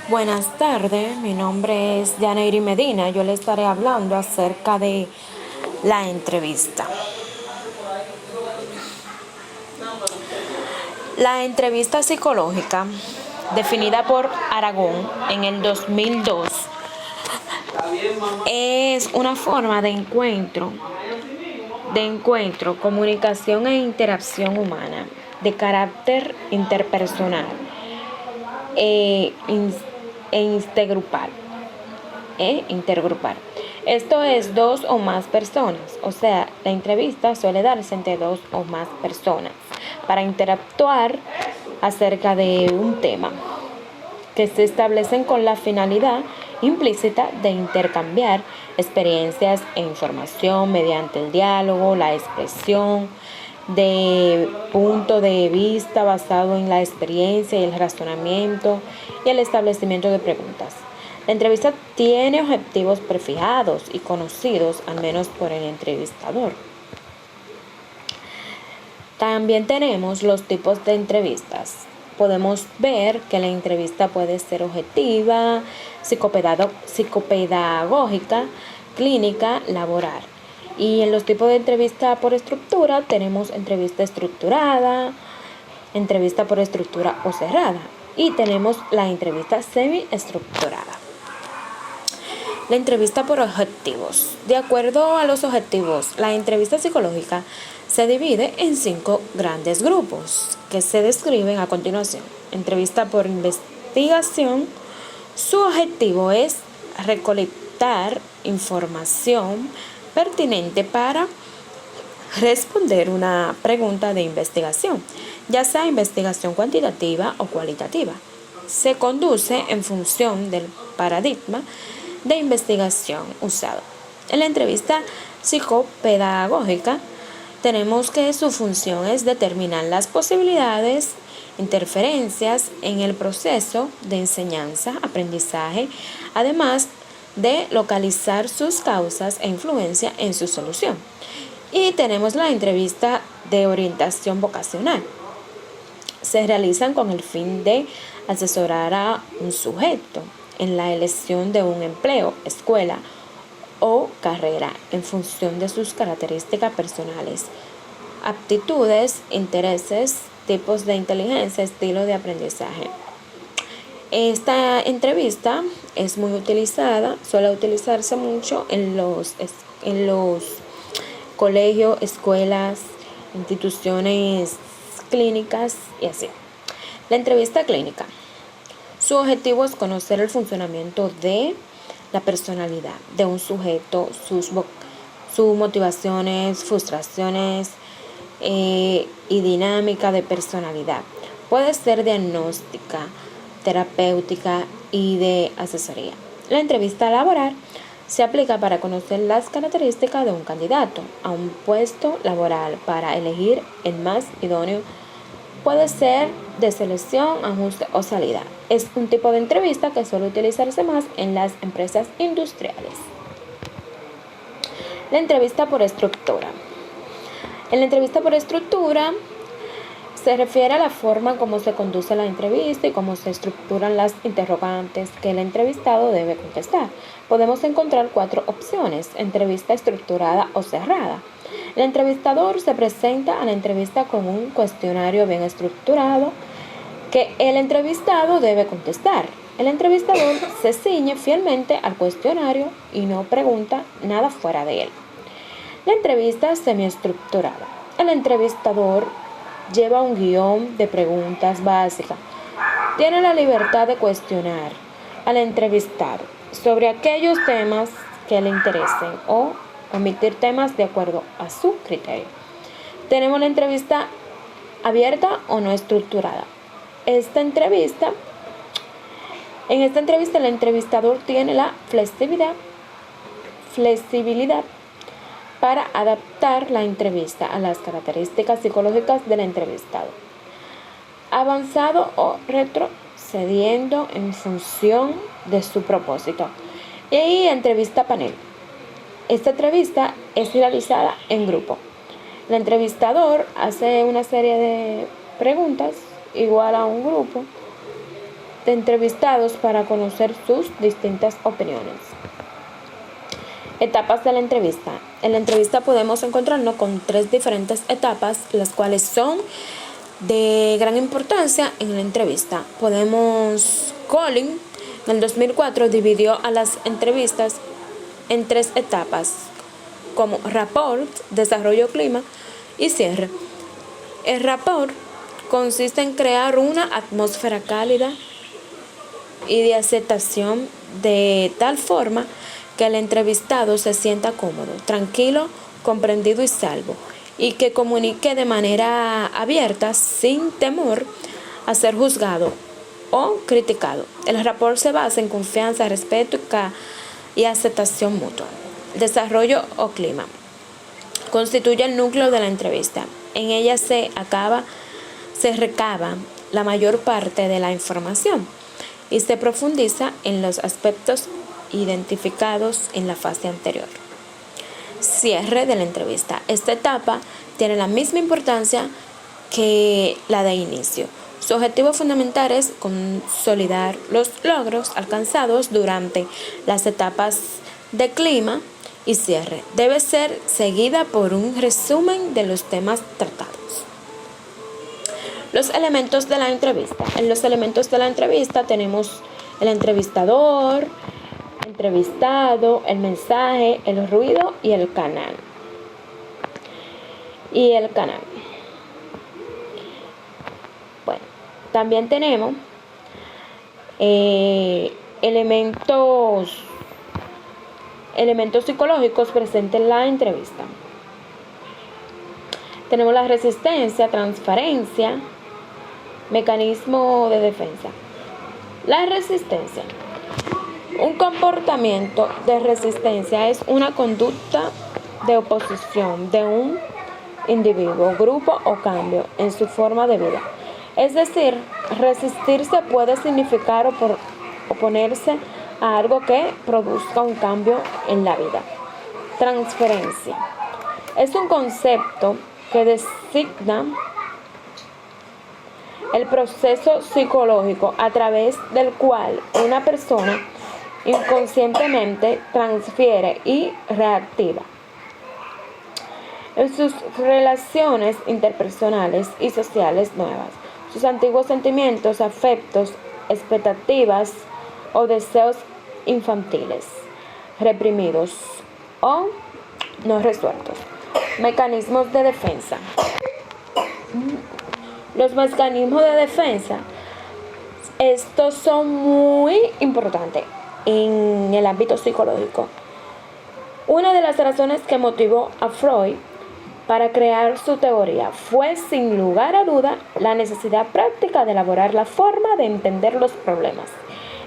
Buenas tardes, mi nombre es Yaneiri Medina. Yo le estaré hablando acerca de la entrevista. La entrevista psicológica, definida por Aragón en el 2002, es una forma de encuentro, comunicación e interacción humana de carácter interpersonal e, e intergrupal. Intergrupal. Esto es dos o más personas, o sea, la entrevista suele darse entre dos o más personas para interactuar acerca de un tema que se establecen con la finalidad implícita de intercambiar experiencias e información mediante el diálogo, la expresión de punto de vista basado en la experiencia y el razonamiento y el establecimiento de preguntas. La entrevista tiene objetivos prefijados y conocidos al menos por el entrevistador. También tenemos los tipos de entrevistas. Podemos ver que la entrevista puede ser objetiva, psicopedagógica, clínica, laboral. Y en los tipos de entrevista por estructura tenemos entrevista estructurada, entrevista por estructura o cerrada. Y tenemos la entrevista semiestructurada. La entrevista por objetivos. De acuerdo a los objetivos, la entrevista psicológica se divide en 5 grandes grupos que se describen a continuación. Entrevista por investigación. Su objetivo es recolectar información pertinente para responder una pregunta de investigación, ya sea investigación cuantitativa o cualitativa. Se conduce en función del paradigma de investigación usado. En la entrevista psicopedagógica tenemos que su función es determinar las posibilidades, interferencias en el proceso de enseñanza, aprendizaje, además de localizar sus causas e influencia en su solución. Y tenemos la entrevista de orientación vocacional. Se realizan con el fin de asesorar a un sujeto en la elección de un empleo, escuela o carrera en función de sus características personales, aptitudes, intereses, tipos de inteligencia, estilo de aprendizaje. Esta entrevista es muy utilizada, suele utilizarse mucho en los colegios, escuelas, instituciones clínicas y así. La entrevista clínica. Su objetivo es conocer el funcionamiento de la personalidad de un sujeto, sus motivaciones, frustraciones y dinámica de personalidad. Puede ser diagnóstica, terapéutica y de asesoría. La entrevista laboral se aplica para conocer las características de un candidato a un puesto laboral para elegir el más idóneo. Puede ser de selección, ajuste o salida. Es un tipo de entrevista que suele utilizarse más en las empresas industriales. La entrevista por estructura. En la entrevista por estructura se refiere a la forma como se conduce la entrevista y cómo se estructuran las interrogantes que el entrevistado debe contestar. Podemos encontrar 4 opciones: entrevista estructurada o cerrada. El entrevistador se presenta a la entrevista con un cuestionario bien estructurado que el entrevistado debe contestar. El entrevistador se ciñe fielmente al cuestionario y no pregunta nada fuera de él. La entrevista semiestructurada. El entrevistador lleva un guión de preguntas básicas. Tiene la libertad de cuestionar al entrevistado sobre aquellos temas que le interesen o omitir temas de acuerdo a su criterio. Tenemos la entrevista abierta o no estructurada. En esta entrevista el entrevistador tiene la flexibilidad para adaptar la entrevista a las características psicológicas del entrevistado, avanzado o retrocediendo en función de su propósito. Y ahí entrevista panel. Esta entrevista es realizada en grupo. El entrevistador hace una serie de preguntas igual a un grupo de entrevistados para conocer sus distintas opiniones. Etapas de la entrevista. En la entrevista podemos encontrarnos con 3 diferentes etapas, las cuales son de gran importancia en la entrevista. Collins en el 2004 dividió a las entrevistas en 3 etapas, como rapport, desarrollo, clima y cierre. El rapport consiste en crear una atmósfera cálida y de aceptación de tal forma que el entrevistado se sienta cómodo, tranquilo, comprendido y salvo, y que comunique de manera abierta, sin temor a ser juzgado o criticado. El rapport se basa en confianza, respeto y aceptación mutua. Desarrollo o clima constituye el núcleo de la entrevista. En ella se recaba la mayor parte de la información y se profundiza en los aspectos identificados en la fase anterior. Cierre de la entrevista. Esta etapa tiene la misma importancia que la de inicio. Su objetivo fundamental es consolidar los logros alcanzados durante las etapas de clima y cierre. Debe ser seguida por un resumen de los temas tratados. Los elementos de la entrevista. En los elementos de la entrevista tenemos el entrevistador, entrevistado, el mensaje, el ruido y el canal. Bueno, también tenemos elementos psicológicos presentes en la entrevista. Tenemos la resistencia, transparencia, mecanismo de defensa. La resistencia. Un comportamiento de resistencia es una conducta de oposición de un individuo, grupo o cambio en su forma de vida. Es decir, resistirse puede significar oponerse a algo que produzca un cambio en la vida. Transferencia. Es un concepto que designa el proceso psicológico a través del cual una persona inconscientemente transfiere y reactiva en sus relaciones interpersonales y sociales nuevas sus antiguos sentimientos, afectos, expectativas o deseos infantiles, reprimidos o no resueltos. Mecanismos de defensa. Los mecanismos de defensa, estos son muy importantes en el ámbito psicológico. Una de las razones que motivó a Freud para crear su teoría fue, sin lugar a duda, la necesidad práctica de elaborar la forma de entender los problemas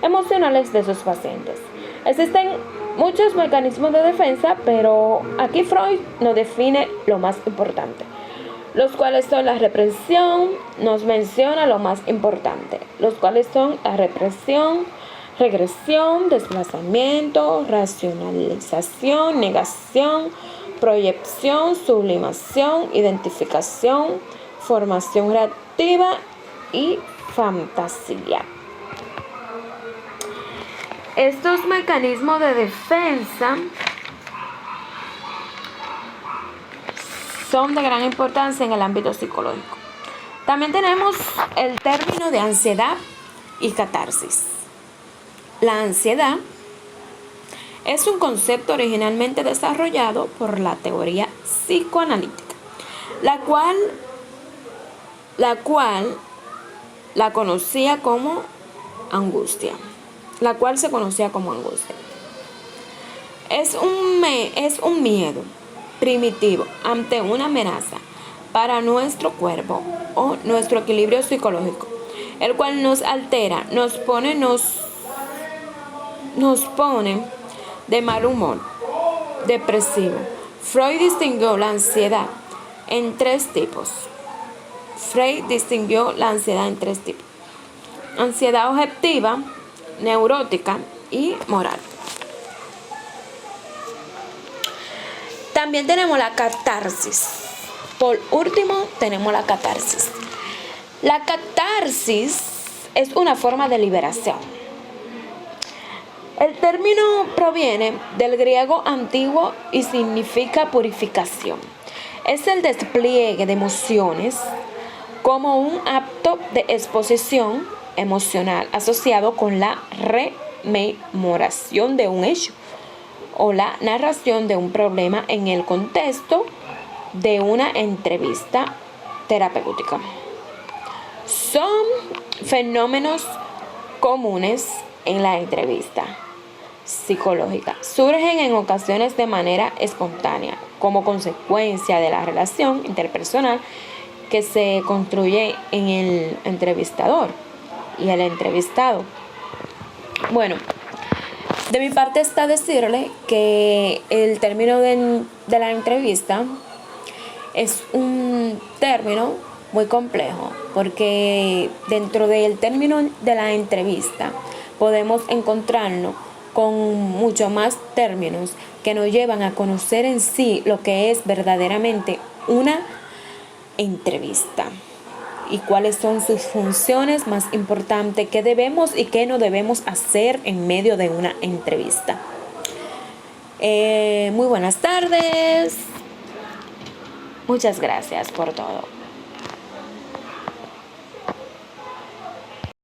emocionales de sus pacientes. Existen muchos mecanismos de defensa, pero aquí Freud nos define lo más importante, los cuales son la represión. Nos menciona lo más importante, los cuales son la represión, regresión, desplazamiento, racionalización, negación, proyección, sublimación, identificación, formación reactiva y fantasía. Estos mecanismos de defensa son de gran importancia en el ámbito psicológico. También tenemos el término de ansiedad y catarsis. La ansiedad es un concepto originalmente desarrollado por la teoría psicoanalítica, la cual se conocía como angustia. Es un miedo primitivo ante una amenaza para nuestro cuerpo o nuestro equilibrio psicológico, el cual nos altera, nos pone de mal humor, depresivo. Freud distinguió la ansiedad en tres tipos. Ansiedad objetiva, neurótica y moral. También tenemos la catarsis. Por último, tenemos la catarsis. La catarsis es una forma de liberación. El término proviene del griego antiguo y significa purificación. Es el despliegue de emociones como un acto de exposición emocional asociado con la rememoración de un hecho o la narración de un problema en el contexto de una entrevista terapéutica. Son fenómenos comunes en la entrevista psicológica. Surgen en ocasiones de manera espontánea, como consecuencia de la relación interpersonal que se construye en el entrevistador y el entrevistado. Bueno, de mi parte está decirle que el término de la entrevista es un término muy complejo, porque dentro del término de la entrevista podemos encontrarnos con mucho más términos que nos llevan a conocer en sí lo que es verdaderamente una entrevista y cuáles son sus funciones más importantes, qué debemos y qué no debemos hacer en medio de una entrevista. Muy buenas tardes. Muchas gracias por todo.